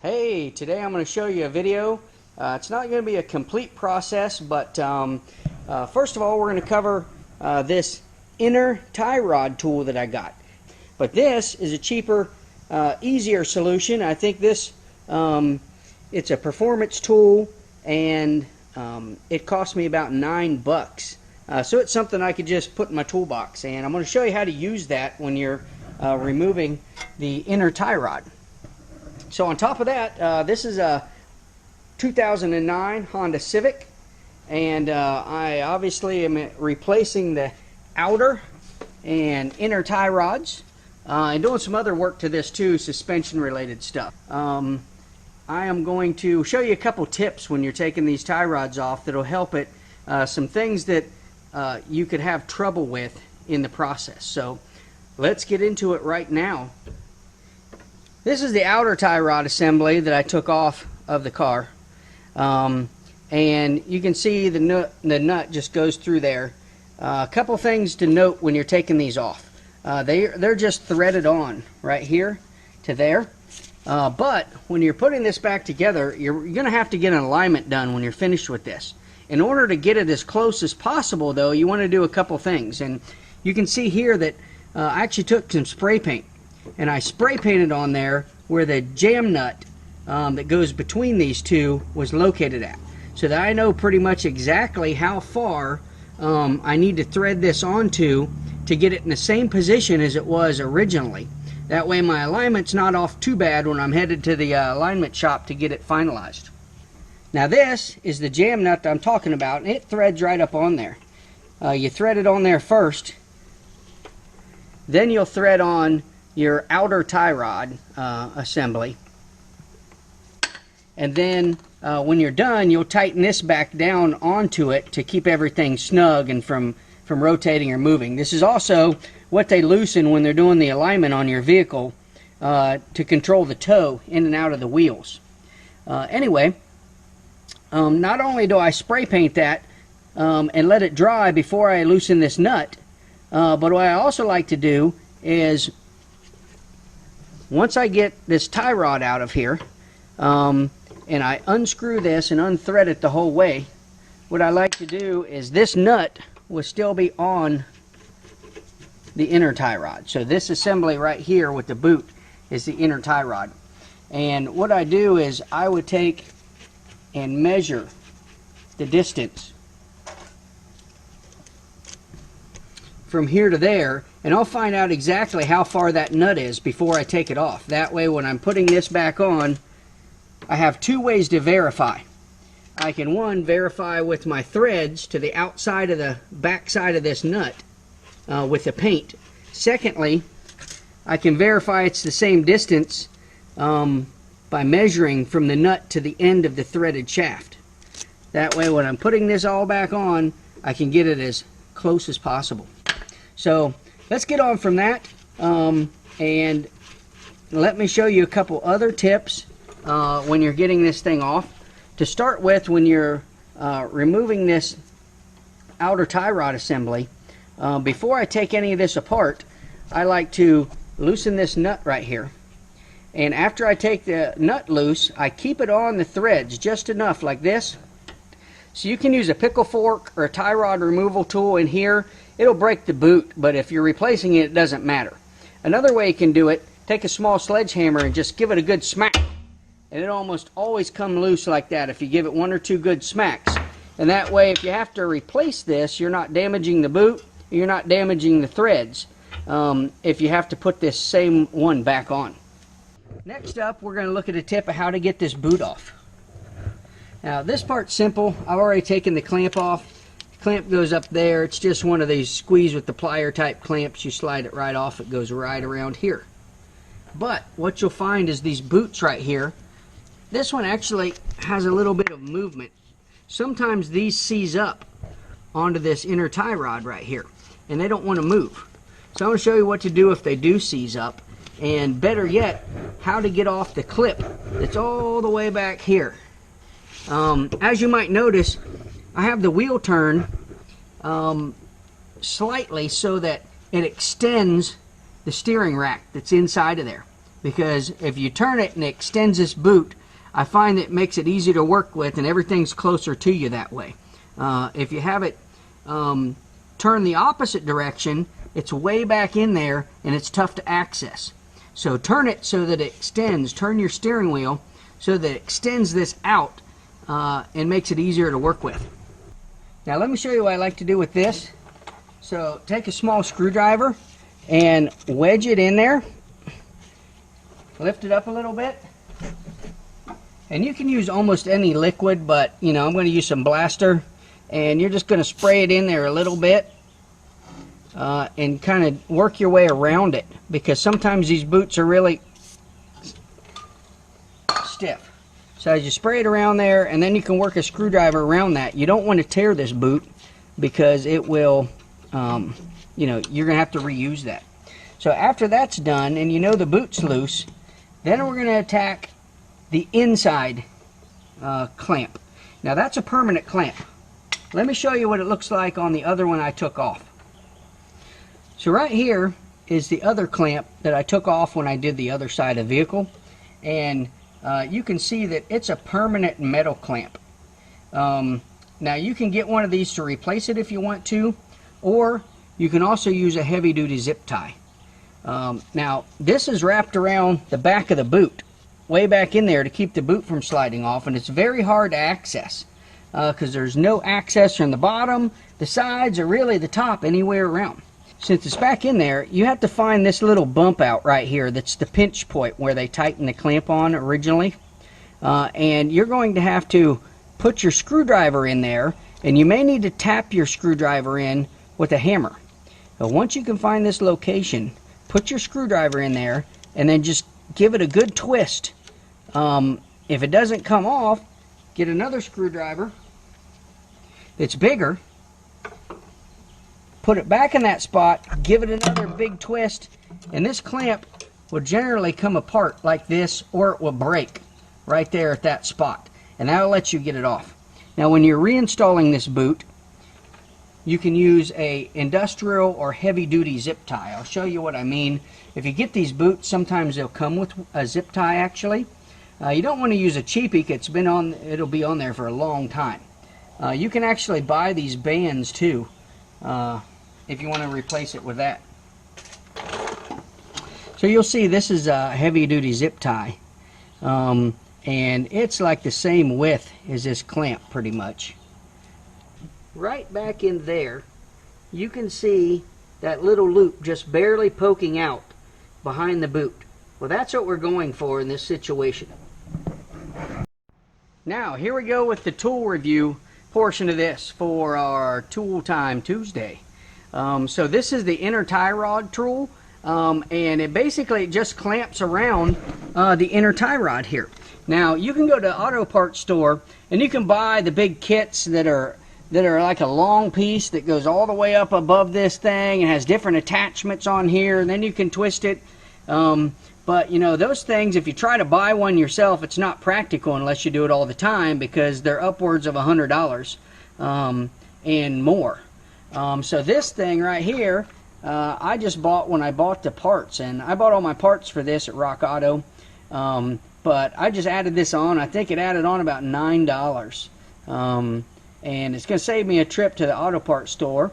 Hey, today I'm going to show you a video. It's not going to be a complete process, but first of all we're going to cover this inner tie rod tool that I got. But this is a cheaper, easier solution. I think this, it's a performance tool, and it cost me about $9. So it's something I could just put in my toolbox, and I'm going to show you how to use that when you're removing the inner tie rod. So on top of that, this is a 2009 Honda Civic, and I obviously am replacing the outer and inner tie rods and doing some other work to this too, suspension related stuff. I am going to show you a couple tips when you're taking these tie rods off that'll help it, some things that you could have trouble with in the process. So let's get into it right now. This is the outer tie rod assembly that I took off of the car, and you can see the nut just goes through there. A couple things to note when you're taking these off. They're just threaded on right here to there, but when you're putting this back together, you're going to have to get an alignment done when you're finished with this. In order to get it as close as possible, though, you want to do a couple things, and you can see here that I actually took some spray paint, and I spray painted on there where the jam nut that goes between these two was located at, so that I know pretty much exactly how far I need to thread this onto to get it in the same position as it was originally. That way my alignment's not off too bad when I'm headed to the alignment shop to get it finalized. Now this is the jam nut that I'm talking about, and it threads right up on there. You thread it on there first, then you'll thread on your outer tie rod assembly, and then when you're done, you'll tighten this back down onto it to keep everything snug and from rotating or moving. This is also what they loosen when they're doing the alignment on your vehicle to control the toe in and out of the wheels. Anyway, not only do I spray paint that and let it dry before I loosen this nut, but what I also like to do is, once I get this tie rod out of here, and I unscrew this and unthread it the whole way, what I like to do is this nut will still be on the inner tie rod. So this assembly right here with the boot is the inner tie rod. And what I do is I would take and measure the distance from here to there, and I'll find out exactly how far that nut is before I take it off. That way when I'm putting this back on, I have two ways to verify. I can, one, verify with my threads to the outside of the back side of this nut with the paint. Secondly, I can verify it's the same distance by measuring from the nut to the end of the threaded shaft. That way when I'm putting this all back on, I can get it as close as possible. So let's get on from that, and let me show you a couple other tips when you're getting this thing off. To start with, when you're removing this outer tie rod assembly, before I take any of this apart, I like to loosen this nut right here. And after I take the nut loose, I keep it on the threads just enough like this. So you can use a pickle fork or a tie rod removal tool in here. It'll break the boot, but if you're replacing it, it doesn't matter. Another way you can do it, take a small sledgehammer and just give it a good smack. And it'll almost always come loose like that if you give it one or two good smacks. And that way, if you have to replace this, you're not damaging the boot, you're not damaging the threads if you have to put this same one back on. Next up, we're going to look at a tip of how to get this boot off. Now this part's simple. I've already taken the clamp off. The clamp goes up there. It's just one of these squeeze with the plier type clamps. You slide it right off. It goes right around here. But what you'll find is these boots right here, this one actually has a little bit of movement. Sometimes these seize up onto this inner tie rod right here, and they don't want to move. So I'm going to show you what to do if they do seize up, and better yet, how to get off the clip that's all the way back here. As you might notice, I have the wheel turn slightly so that it extends the steering rack that's inside of there. because if you turn it and it extends this boot, I find it makes it easier to work with and everything's closer to you that way. If you have it turn the opposite direction, it's way back in there and it's tough to access. So turn it so that it extends. Turn your steering wheel so that it extends this out and makes it easier to work with. Now let me show you what I like to do with this. So take a small screwdriver and wedge it in there. Lift it up a little bit. And you can use almost any liquid, but you know, I'm going to use some blaster, and you're just going to spray it in there a little bit and kind of work your way around it, because sometimes these boots are really stiff. So as you spray it around there, and then you can work a screwdriver around that. You don't want to tear this boot because it will, you know, you're going to have to reuse that. So after that's done, and you know the boot's loose, then we're going to attack the inside clamp. Now that's a permanent clamp. Let me show you what it looks like on the other one I took off. So right here is the other clamp that I took off when I did the other side of the vehicle, and you can see that it's a permanent metal clamp. Now you can get one of these to replace it if you want to, or you can also use a heavy-duty zip tie. Now this is wrapped around the back of the boot, way back in there, to keep the boot from sliding off, and it's very hard to access because there's no access from the bottom, the sides, or really the top anywhere around. Since it's back in there, you have to find this little bump out right here that's the pinch point where they tighten the clamp on originally, and you're going to have to put your screwdriver in there, and you may need to tap your screwdriver in with a hammer. But once you can find this location, put your screwdriver in there and then just give it a good twist. If it doesn't come off, get another screwdriver that's bigger, put it back in that spot, give it another big twist, and this clamp will generally come apart like this, or it will break right there at that spot, and that'll let you get it off. Now when you're reinstalling this boot, you can use a industrial or heavy-duty zip tie. I'll show you what I mean. If you get these boots, sometimes they'll come with a zip tie actually. You don't want to use a cheapie. It'll be on there for a long time. You can actually buy these bands too if you want to replace it with that. So you'll see this is a heavy-duty zip tie, and it's like the same width as this clamp pretty much. Right back in there, you can see that little loop just barely poking out behind the boot. Well, that's what we're going for in this situation. Now, here we go with the tool review portion of this for our Tool Time Tuesday. So this is the inner tie rod tool, and it basically just clamps around the inner tie rod here. Now, you can go to an auto parts store and you can buy the big kits that are like a long piece that goes all the way up above this thing and has different attachments on here, and then you can twist it. But you know, those things, if you try to buy one yourself, it's not practical unless you do it all the time, because they're upwards of $100 and more. So this thing right here, I just bought when I bought the parts, and I bought all my parts for this at Rock Auto, but I just added this on. I think it added on about $9. And it's going to save me a trip to the auto parts store,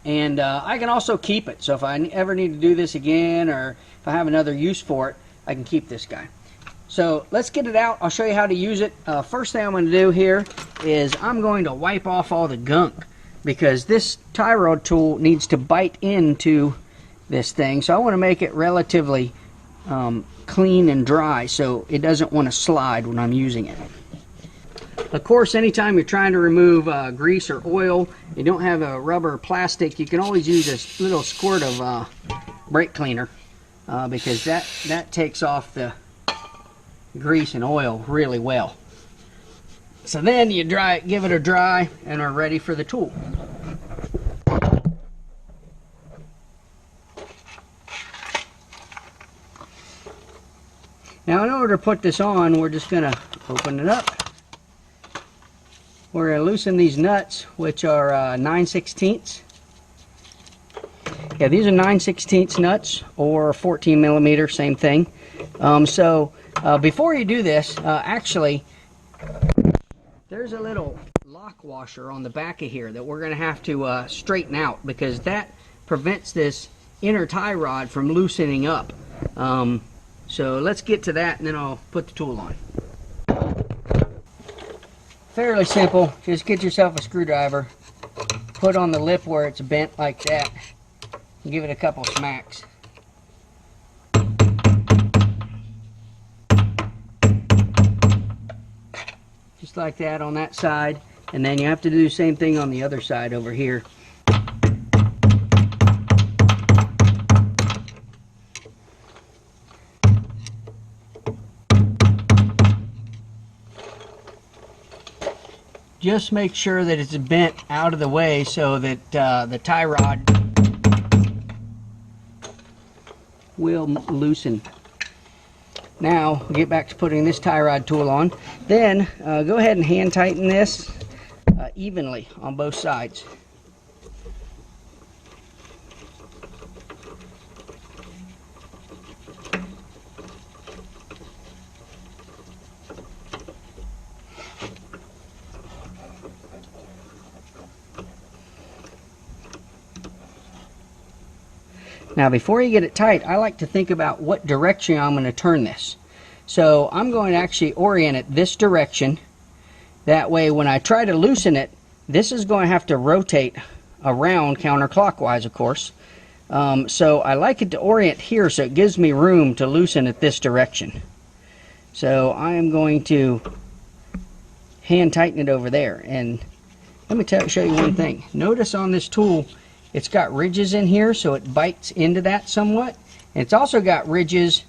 and I can also keep it. So if I ever need to do this again, or if I have another use for it, I can keep this guy. So let's get it out. I'll show you how to use it. First thing I'm going to do here is I'm going to wipe off all the gunk, because this tie rod tool needs to bite into this thing. So I want to make it relatively clean and dry so it doesn't want to slide when I'm using it. Of course, anytime you're trying to remove grease or oil, you don't have a rubber or plastic, you can always use a little squirt of brake cleaner, because that takes off the grease and oil really well. So then you give it a dry, and are ready for the tool. Now in order to put this on, we're just going to open it up. We're going to loosen these nuts, which are 9/16. Yeah, these are 9/16 nuts, or 14 millimeter, same thing. Before you do this, actually, there's a little lock washer on the back of here that we're going to have to straighten out, because that prevents this inner tie rod from loosening up. So let's get to that and then I'll put the tool on. Fairly simple. Just get yourself a screwdriver, put on the lip where it's bent like that, and give it a couple smacks. Just like that on that side, and then you have to do the same thing on the other side over here. Just make sure that it's bent out of the way so that the tie rod will loosen. Now we'll get back to putting this tie rod tool on. Then go ahead and hand tighten this evenly on both sides. Now before you get it tight, I like to think about what direction I'm going to turn this. So I'm going to actually orient it this direction. That way when I try to loosen it, this is going to have to rotate around counterclockwise, of course. So I like it to orient here so it gives me room to loosen it this direction. So I am going to hand tighten it over there. And let me show you one thing. Notice on this tool, it's got ridges in here, so it bites into that somewhat. And it's also got ridges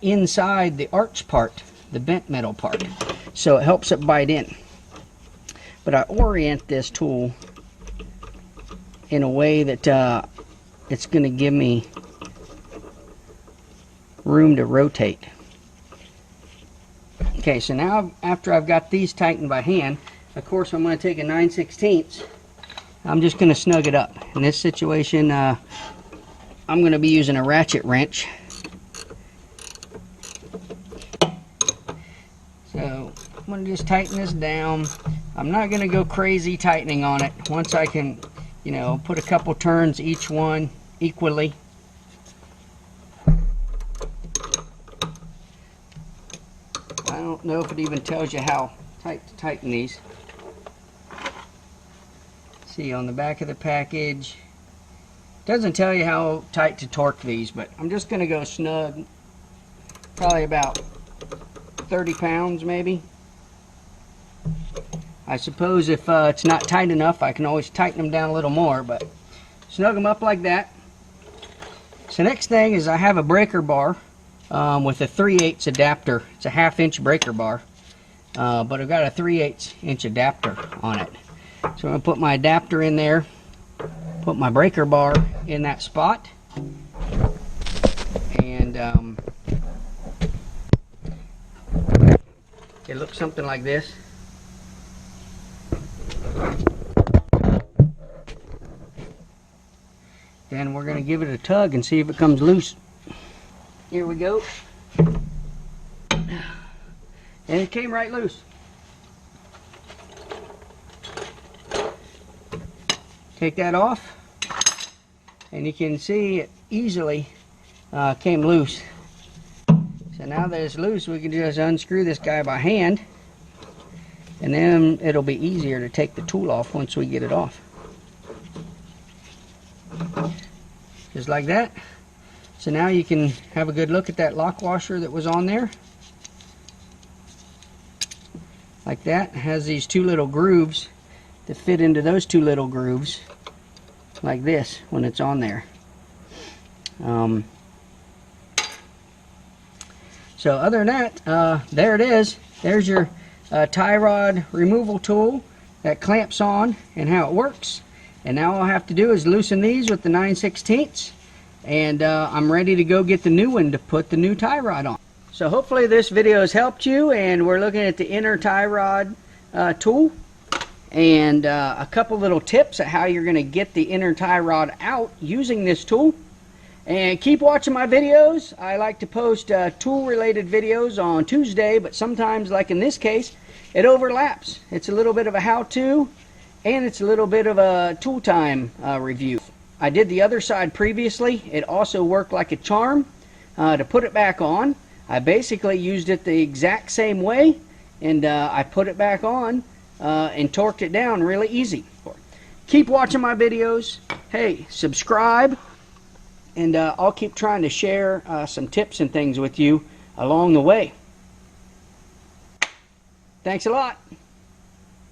inside the arch part, the bent metal part. So it helps it bite in. But I orient this tool in a way that it's going to give me room to rotate. Okay, so now after I've got these tightened by hand, of course I'm going to take a 9/16. I'm just going to snug it up. In this situation, I'm going to be using a ratchet wrench. So I'm going to just tighten this down. I'm not going to go crazy tightening on it. Once I can, you know, put a couple turns each one equally. I don't know if it even tells you how tight to tighten these. See on the back of the package, doesn't tell you how tight to torque these, but I'm just going to go snug, probably about 30 pounds maybe. I suppose if it's not tight enough, I can always tighten them down a little more, but snug them up like that. So next thing is I have a breaker bar with a 3/8 adapter. It's a 1/2 inch breaker bar, but I've got a 3/8 inch adapter on it. So I'm going to put my adapter in there, put my breaker bar in that spot, and it looks something like this. Then we're going to give it a tug and see if it comes loose. Here we go. And it came right loose. Take that off, and you can see it easily came loose. So now that it's loose, we can just unscrew this guy by hand, and then it'll be easier to take the tool off once we get it off. Just like that. So now you can have a good look at that lock washer that was on there. Like that. It has these two little grooves to fit into those two little grooves, like this when it's on there. So other than that, there it is. There's your tie rod removal tool that clamps on and how it works. And now all I have to do is loosen these with the 9/16, and I'm ready to go get the new one to put the new tie rod on. So hopefully this video has helped you, and we're looking at the inner tie rod tool, and a couple little tips at how you're going to get the inner tie rod out using this tool. And keep watching my videos. I like to post tool-related videos on Tuesday, but sometimes, like in this case, it overlaps. It's a little bit of a how-to, and it's a little bit of a tool time review. I did the other side previously. It also worked like a charm. To put it back on, I basically used it the exact same way, and I put it back on and torqued it down really easy. Keep watching my videos. Hey, subscribe, and I'll keep trying to share some tips and things with you along the way. Thanks a lot.